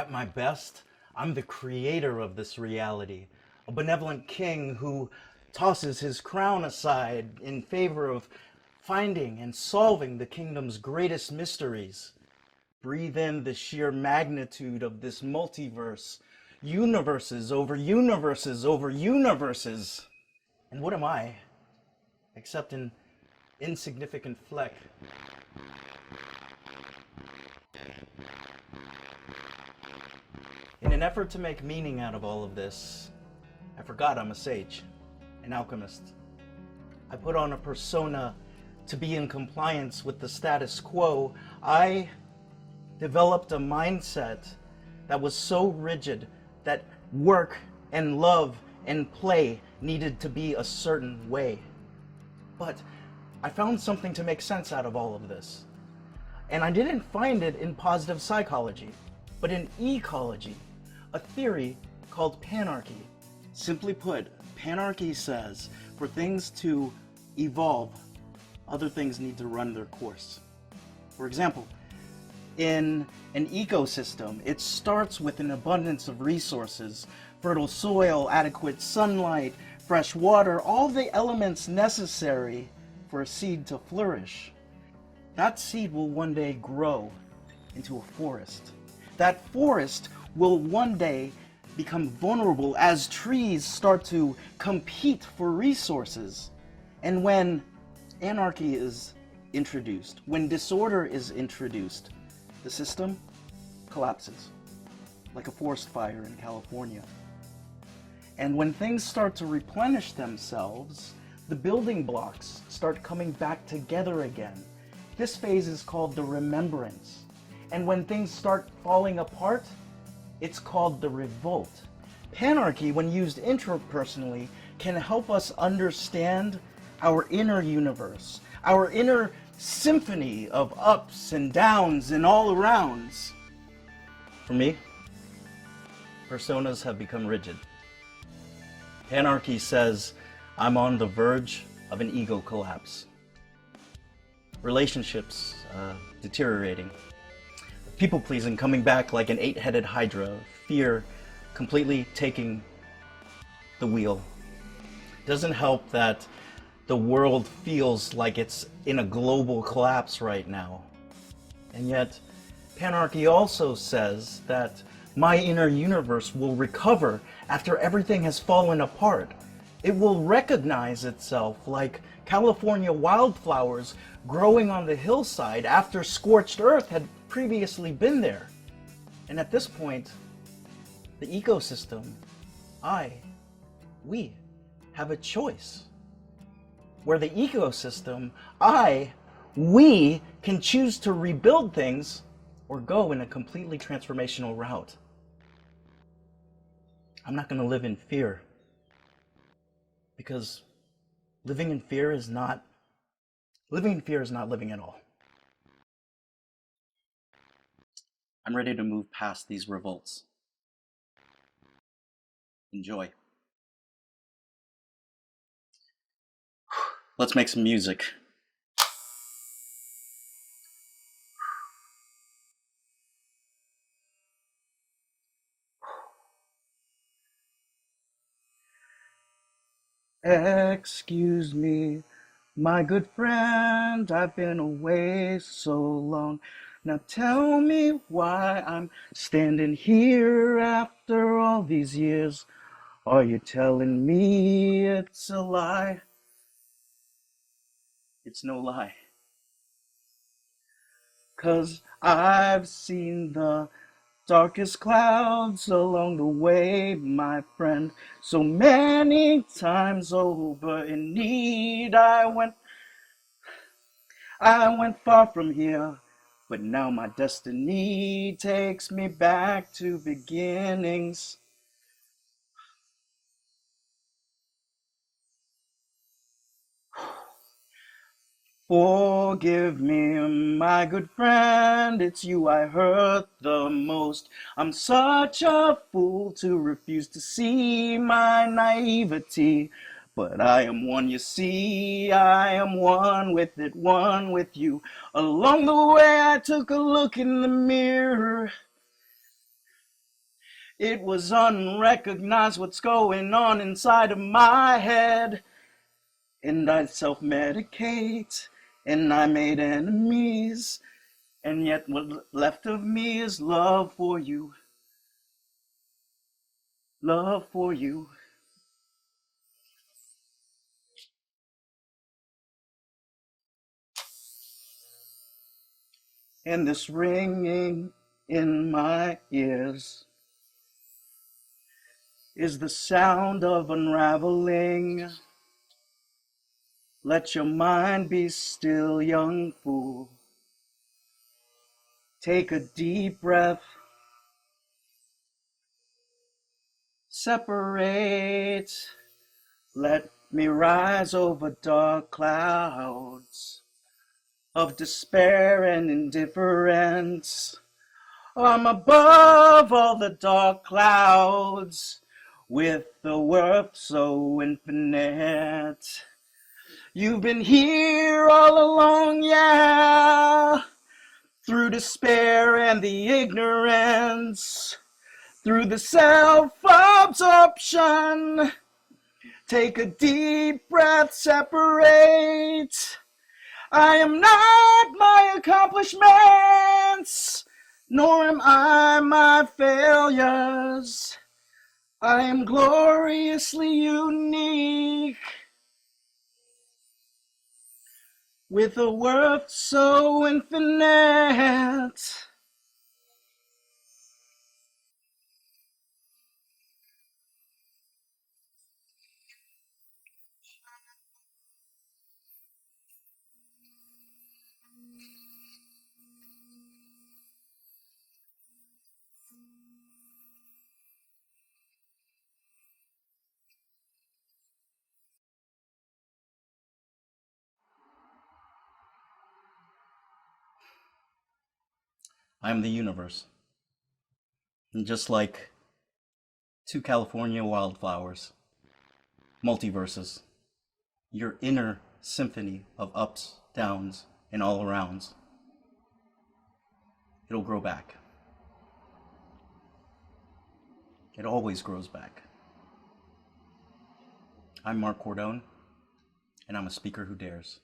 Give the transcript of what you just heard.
At my best, I'm the creator of this reality, a benevolent king who tosses his crown aside in favor of finding and solving the kingdom's greatest mysteries. Breathe in the sheer magnitude of this multiverse, universes over universes over universes. And what am I, except an insignificant fleck? In an effort to make meaning out of all of this, I forgot I'm a sage, an alchemist. I put on a persona to be in compliance with the status quo. I developed a mindset that was so rigid that work and love and play needed to be a certain way. But I found something to make sense out of all of this. And I didn't find it in positive psychology, but in ecology, a theory called panarchy. Simply put, panarchy says for things to evolve, other things need to run their course. For example, in an ecosystem, it starts with an abundance of resources, fertile soil, adequate sunlight, fresh water, all the elements necessary for a seed to flourish. That seed will one day grow into a forest. That forest will one day become vulnerable as trees start to compete for resources. And when anarchy is introduced, when disorder is introduced, the system collapses, like a forest fire in California. And when things start to replenish themselves, the building blocks start coming back together again. This phase is called the remembrance. And when things start falling apart, it's called the revolt. Panarchy, when used interpersonally, can help us understand our inner universe, our inner symphony of ups and downs and all arounds. For me, personas have become rigid. Panarchy says I'm on the verge of an ego collapse. Relationships deteriorating. People-pleasing coming back like an eight-headed hydra. Fear completely taking the wheel. Doesn't help that the world feels like it's in a global collapse right now. And yet, panarchy also says that my inner universe will recover after everything has fallen apart. It will recognize itself like California wildflowers growing on the hillside after scorched earth had previously been there. And at this point, the ecosystem, we have a choice. Where the ecosystem, we can choose to rebuild things or go in a completely transformational route. I'm not going to live in fear, because living in fear is not living at all. I'm ready to move past these revolts. Enjoy. Let's make some music. Excuse me, my good friend, I've been away so long. Now tell me why I'm standing here after all these years. Are you telling me it's a lie? It's no lie. 'Cause I've seen the darkest clouds along the way, my friend. So many times over in need I went far from here. But now my destiny takes me back to beginnings. Forgive me, my good friend, it's you I hurt the most. I'm such a fool to refuse to see my naivety. But I am one, you see, I am one with it, one with you. Along the way I took a look in the mirror. It was unrecognized what's going on inside of my head. And I self-medicate, and I made enemies. And yet what left of me is love for you. Love for you. And this ringing in my ears is the sound of unraveling. Let your mind be still, young fool. Take a deep breath. Separate. Let me rise over dark clouds of despair and indifference. I'm above all the dark clouds with a worth so infinite. You've been here all along, yeah, through despair and the ignorance, through the self-absorption. Take a deep breath, separate. I am not my accomplishments, nor am I my failures. I am gloriously unique, with a worth so infinite. I am the universe. And just like two California wildflowers, multiverses, your inner symphony of ups, downs, and all arounds, it'll grow back. It always grows back. I'm Marc Cordon, and I'm a speaker who dares.